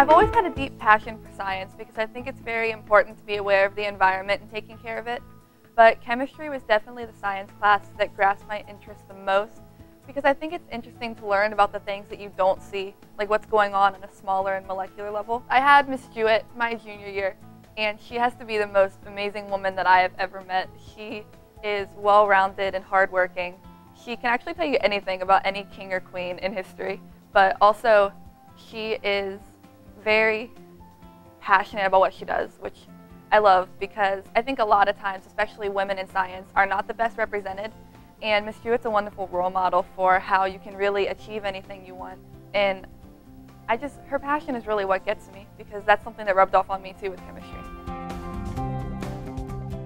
I've always had a deep passion for science because I think it's very important to be aware of the environment and taking care of it. But chemistry was definitely the science class that grasped my interest the most because I think it's interesting to learn about the things that you don't see, like what's going on a smaller and molecular level. I had Miss Jewett my junior year, and she has to be the most amazing woman that I have ever met. She is well-rounded and hardworking. She can actually tell you anything about any king or queen in history, but also she is very passionate about what she does, which I love because I think a lot of times, especially women in science, are not the best represented. And Miss Jewett's a wonderful role model for how you can really achieve anything you want. And her passion is really what gets me because that's something that rubbed off on me too with chemistry.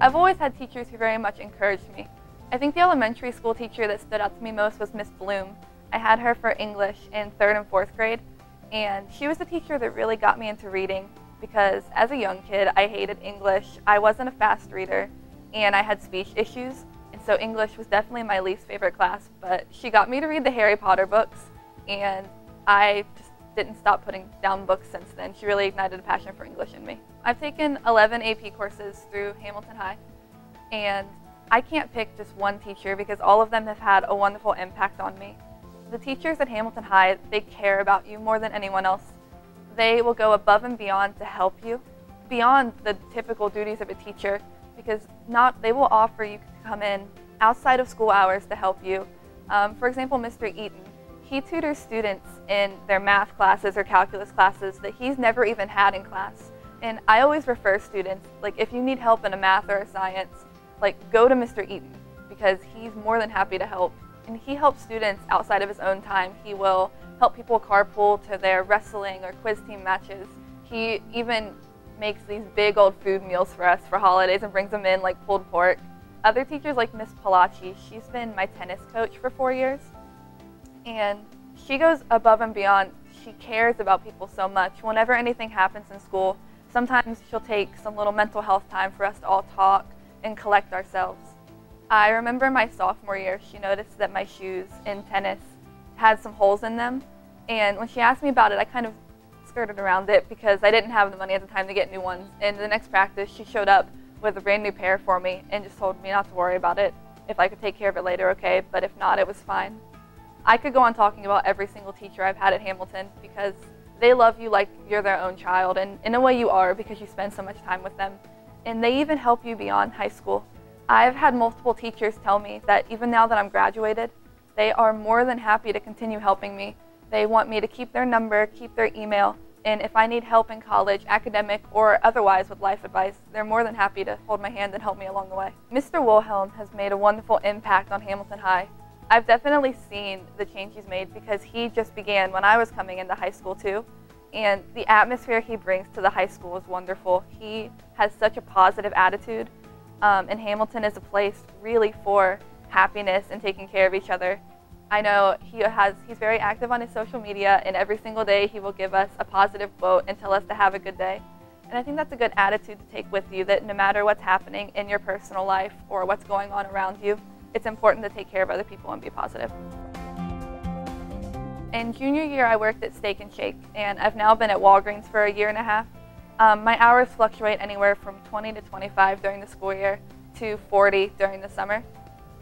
I've always had teachers who very much encouraged me. I think the elementary school teacher that stood out to me most was Miss Bloom. I had her for English in 3rd and 4th grade, and she was the teacher that really got me into reading because as a young kid, I hated English. I wasn't a fast reader, and I had speech issues, and so English was definitely my least favorite class, but she got me to read the Harry Potter books, and I just didn't stop putting down books since then. She really ignited a passion for English in me. I've taken 11 AP courses through Hamilton High, and I can't pick just one teacher because all of them have had a wonderful impact on me. The teachers at Hamilton High, they care about you more than anyone else. They will go above and beyond to help you, beyond the typical duties of a teacher, because they will offer you to come in outside of school hours to help you. For example, Mr. Eaton, he tutors students in their math classes or calculus classes that he's never even had in class. And I always refer students, like if you need help in a math or a science, like go to Mr. Eaton because he's more than happy to help. And he helps students outside of his own time. He will help people carpool to their wrestling or quiz team matches. He even makes these big old food meals for us for holidays and brings them in like pulled pork. Other teachers like Miss Palachi, she's been my tennis coach for 4 years. And she goes above and beyond. She cares about people so much. Whenever anything happens in school, sometimes she'll take some little mental health time for us to all talk and collect ourselves. I remember my sophomore year, she noticed that my shoes in tennis had some holes in them, and when she asked me about it, I kind of skirted around it because I didn't have the money at the time to get new ones. And the next practice, she showed up with a brand new pair for me and just told me not to worry about it. If I could take care of it later, okay, but if not, it was fine. I could go on talking about every single teacher I've had at Hamilton because they love you like you're their own child, and in a way you are because you spend so much time with them. And they even help you beyond high school. I've had multiple teachers tell me that even now that I'm graduated, they are more than happy to continue helping me. They want me to keep their number, keep their email, and if I need help in college, academic or otherwise with life advice, they're more than happy to hold my hand and help me along the way. Mr. Wilhelm has made a wonderful impact on Hamilton High. I've definitely seen the change he's made because he just began when I was coming into high school too. And the atmosphere he brings to the high school is wonderful. He has such a positive attitude. And Hamilton is a place really for happiness and taking care of each other. I know he's very active on his social media, and every single day he will give us a positive quote and tell us to have a good day. And I think that's a good attitude to take with you, that no matter what's happening in your personal life or what's going on around you, it's important to take care of other people and be positive. In junior year, I worked at Steak and Shake, and I've now been at Walgreens for a year and a half. My hours fluctuate anywhere from 20 to 25 during the school year to 40 during the summer.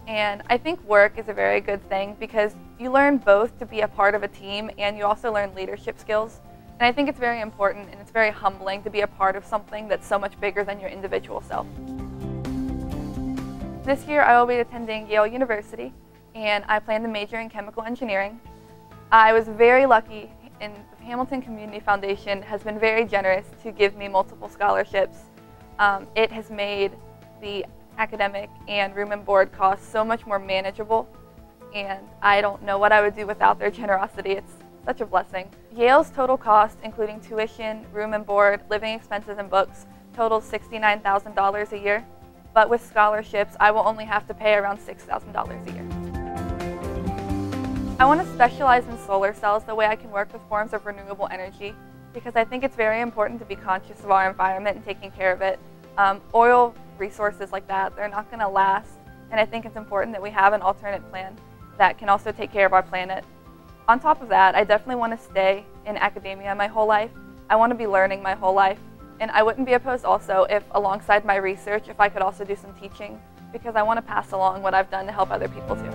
And I think work is a very good thing because you learn both to be a part of a team and you also learn leadership skills. And I think it's very important and it's very humbling to be a part of something that's so much bigger than your individual self. This year I will be attending Yale University and I plan to major in chemical engineering. I was very lucky, and the Hamilton Community Foundation has been very generous to give me multiple scholarships. It has made the academic and room and board costs so much more manageable, and I don't know what I would do without their generosity. It's such a blessing. Yale's total cost, including tuition, room and board, living expenses, and books, totals $69,000 a year, but with scholarships, I will only have to pay around $6,000 a year. I want to specialize in solar cells the way I can work with forms of renewable energy because I think it's very important to be conscious of our environment and taking care of it. Oil resources like that, they're not going to last, and I think it's important that we have an alternate plan that can also take care of our planet. On top of that, I definitely want to stay in academia my whole life I want to be learning my whole life. And I wouldn't be opposed also if, alongside my research, if I could also do some teaching, because I want to pass along what I've done to help other people too.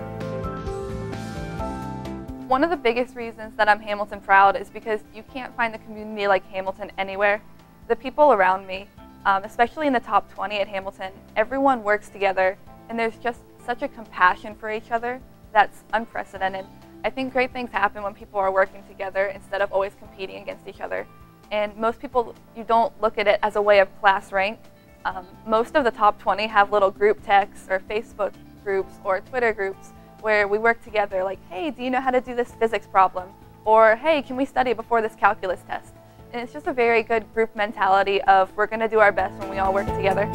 One of the biggest reasons that I'm Hamilton proud is because you can't find a community like Hamilton anywhere. The people around me, especially in the top 20 at Hamilton, everyone works together, and there's just such a compassion for each other that's unprecedented. I think great things happen when people are working together instead of always competing against each other. And most people, you don't look at it as a way of class rank. Most of the top 20 have little group texts or Facebook groups or Twitter groups where we work together, like, hey, do you know how to do this physics problem? Or, hey, can we study before this calculus test? And it's just a very good group mentality of we're going to do our best when we all work together.